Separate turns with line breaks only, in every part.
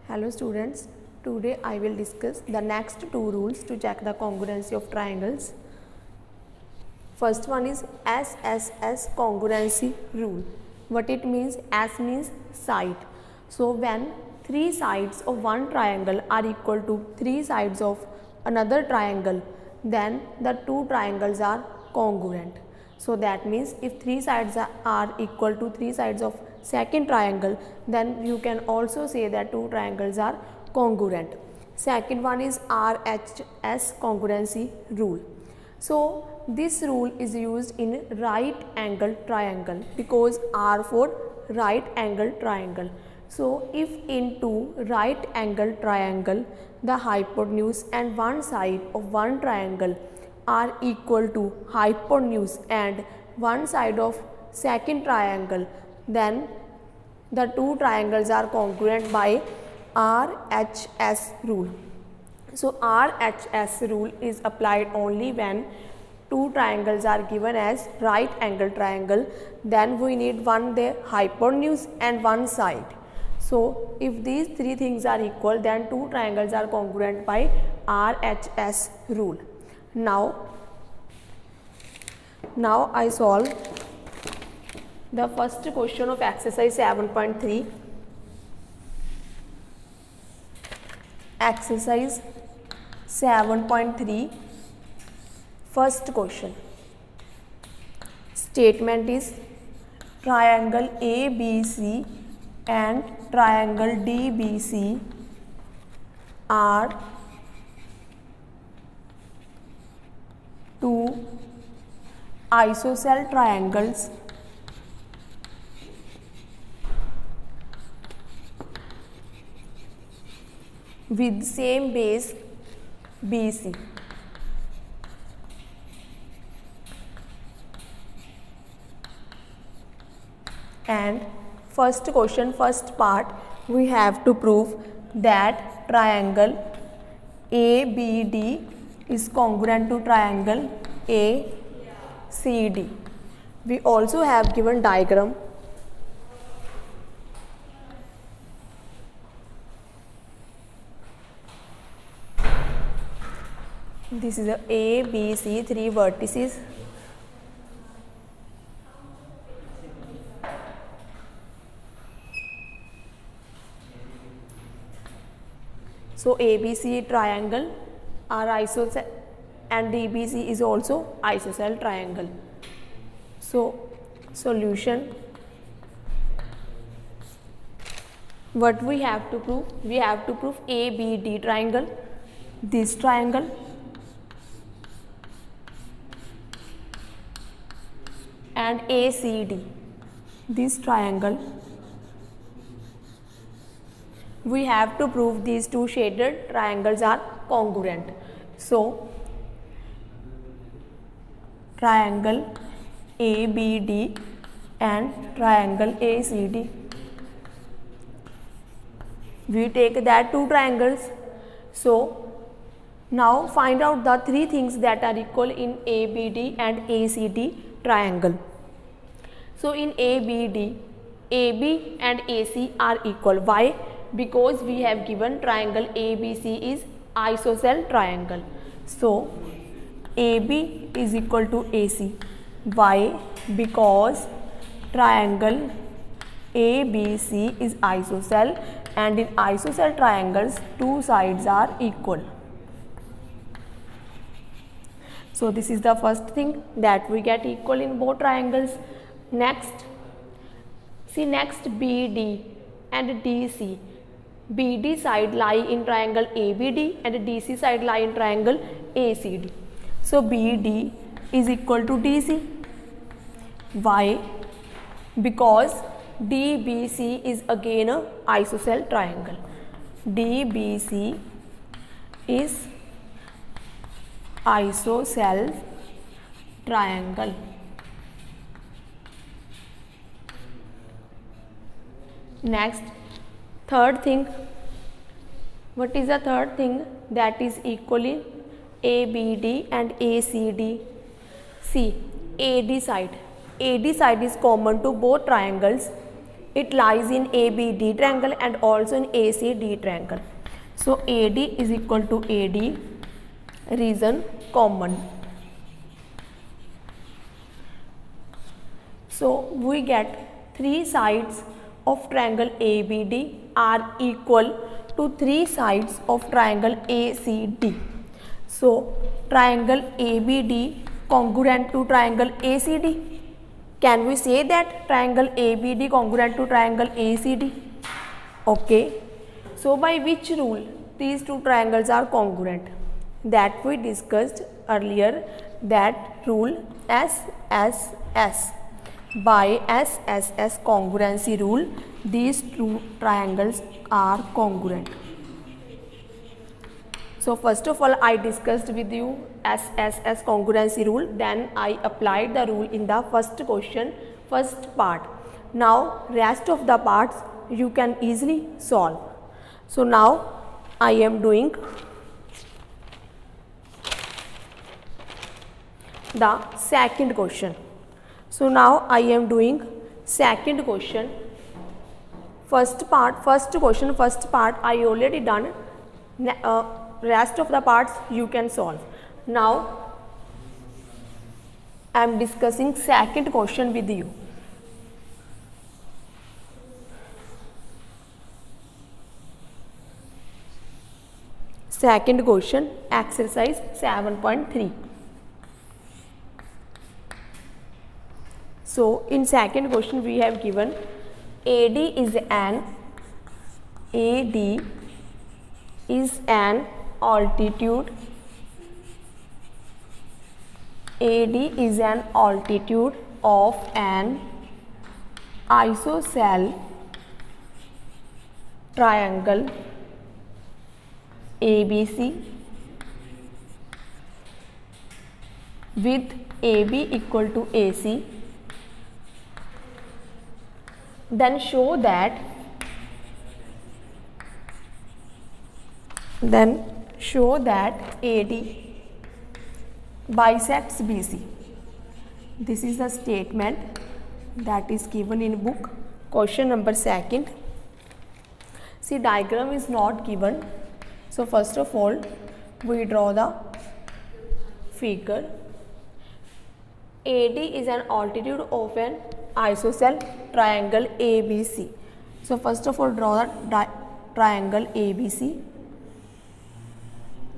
Hello students, today I will discuss the next two rules to check the congruency of triangles. First one is SSS congruency rule. What it means? S means side. So when three sides of one triangle are equal to three sides of another triangle, then the two triangles are congruent. So that means if three sides are equal to three sides of second triangle, then you can also say that two triangles are congruent. Second one is RHS congruency rule. So this rule is used in right angle triangle because R for right angle triangle. So if in two right angle triangle the hypotenuse and one side of one triangle are equal to hypotenuse and one side of second triangle, then the two triangles are congruent by RHS rule. So RHS rule is applied only when two triangles are given as right angle triangle, then we need one their hypotenuse and one side. So if these three things are equal, then two triangles are congruent by RHS rule. Now I solve the first question of exercise 7.3. Exercise 7.3, first question. Statement is triangle ABC and triangle DBC are two isosceles triangles with same base BC. And first question, first part, we have to prove that triangle ABD is congruent to triangle ACD. We also have given diagram. This is a B, C, three vertices. So ABC triangle are isosceles and DBC is also isosceles triangle. So solution, what we have to prove? We have to prove ABD triangle, this triangle, and ACD, this triangle. We have to prove these two shaded triangles are congruent. So triangle ABD and triangle ACD, we take that two triangles. So now find out the three things that are equal in ABD and ACD triangle. So in ABD, AB and AC are equal. Why? Because we have given triangle ABC is isosceles triangle. So AB is equal to AC. Why? Because triangle ABC is isosceles, and in isosceles triangles two sides are equal. So this is the first thing that we get equal in both triangles. Next, see next BD and DC. BD side lie in triangle ABD and DC side lie in triangle ACD. So BD is equal to DC. Why? Because DBC is again a isosceles triangle. DBC is isosceles triangle. Next, third thing. What is the third thing that is equal in ABD and ACD? See, AD side is common to both triangles It lies in ABD triangle and also in ACD triangle. So AD is equal to AD, region common. So we get three sides of triangle ABD are equal to three sides of triangle ACD. So triangle ABD congruent to triangle ACD. Can we say that triangle ABD congruent to triangle ACD? Okay. So by which rule these two triangles are congruent? That we discussed earlier, that rule SSS. By SSS congruency rule, these two triangles are congruent. So first of all, I discussed with you SSS congruency rule, then I applied the rule in the first question, first part. Now rest of the parts you can easily solve. So now I am doing the second question. So now I am doing second question. First part, first question, first part I already done. Rest of the parts you can solve. Now I am discussing second question with you. Second question, exercise 7.3. So in second question we have given AD is an altitude. AD is an altitude of an isosceles triangle ABC with AB equal to AC. Then show that AD bisects BC. This is the statement that is given in book. Question number second. See, diagram is not given. So first of all, we draw the figure. AD is an altitude of an isosceles triangle ABC. So first of all, draw the triangle ABC.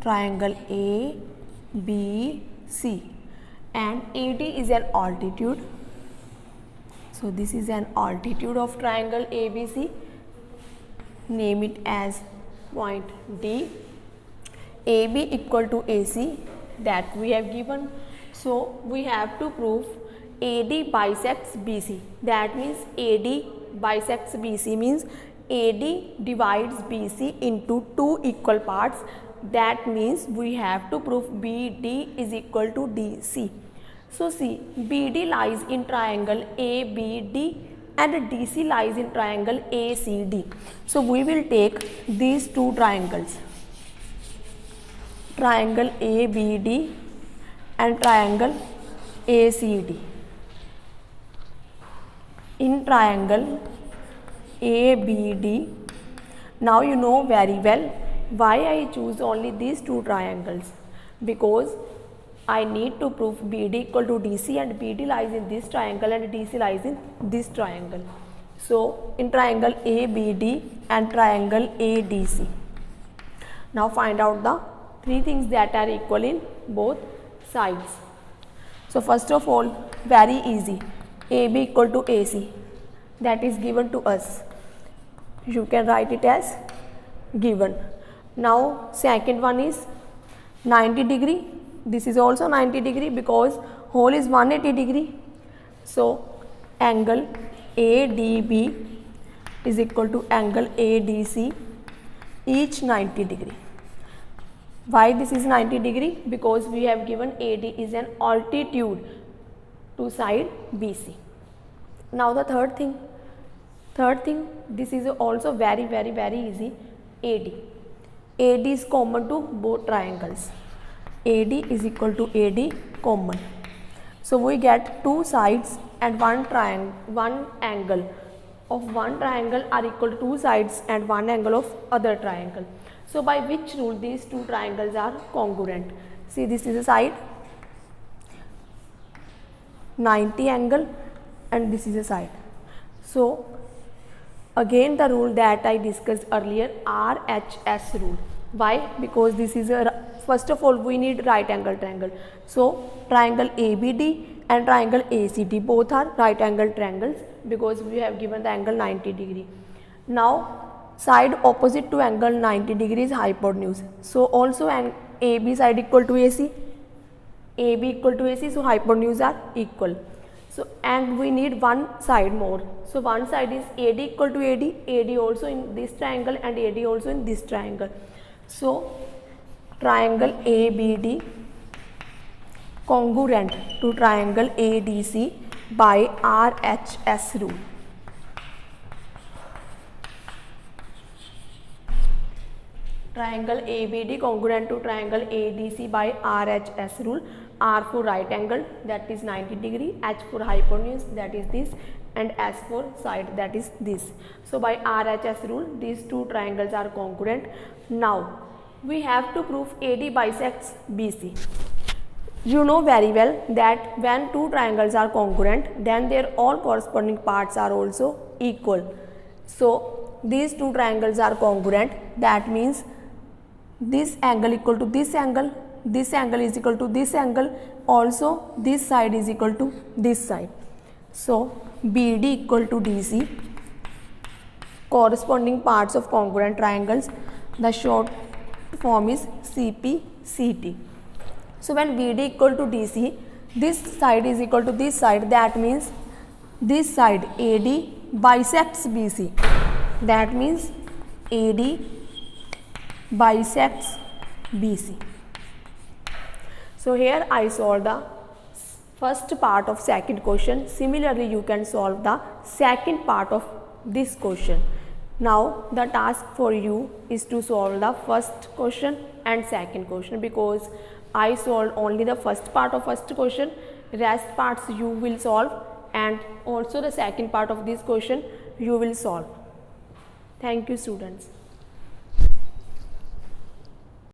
Triangle ABC, and AD is an altitude. So this is an altitude of triangle ABC. Name it as point D. AB equal to AC, that we have given. So we have to prove AD bisects BC. That means AD bisects BC means AD divides BC into two equal parts. That means we have to prove BD is equal to DC. So see, BD lies in triangle ABD and DC lies in triangle ACD. So we will take these two triangles, triangle ABD and triangle ACD. In triangle ABD, now you know very well why I choose only these two triangles, because I need to prove BD equal to DC and BD lies in this triangle and DC lies in this triangle. So in triangle ABD and triangle ADC. Now find out the three things that are equal in both sides. So first of all, very easy, AB equal to AC, that is given to us. You can write it as given. Now second one is 90 degree. This is also 90 degree because whole is 180 degree. So angle ADB is equal to angle ADC, each 90 degree. Why this is 90 degree? Because we have given AD is an altitude to side BC. Now the third thing, this is also very easy, AD. AD is common to both triangles. AD is equal to AD common. So we get two sides and one angle. of one triangle are equal to two sides and one angle of other triangle. So by which rule these two triangles are congruent? See, this is a side 90 angle and this is a side. So again the rule that I discussed earlier, RHS rule. Why? Because this is a, first of all we need right angle triangle. So triangle ABD and triangle ACD both are right angle triangles because we have given the angle 90 degree. Now side opposite to angle 90 degree is hypotenuse. So also an AB side equal to AC, AB equal to AC, so hypotenuse are equal. So and we need one side more. So one side is AD equal to AD, AD also in this triangle and AD also in this triangle. So triangle ABD congruent to triangle ADC by RHS rule. Triangle ABD congruent to triangle ADC by RHS rule. R for right angle, that is 90 degree, H for hypotenuse, that is this, and S for side, that is this. So by RHS rule these two triangles are congruent. Now we have to prove AD bisects BC. You know very well that when two triangles are congruent then their all corresponding parts are also equal. So these two triangles are congruent, that means this angle equal to this angle is equal to this angle, also this side is equal to this side. So BD equal to DC, corresponding parts of congruent triangles, the short form is CPCT. So when BD equal to DC, this side is equal to this side, that means this side AD bisects BC, that means AD bisects BC. So here I solved the first part of second question. Similarly you can solve the second part of this question. Now the task for you is to solve the first question and second question, because I solved only the first part of first question, rest parts you will solve, and also the second part of this question you will solve. Thank you students.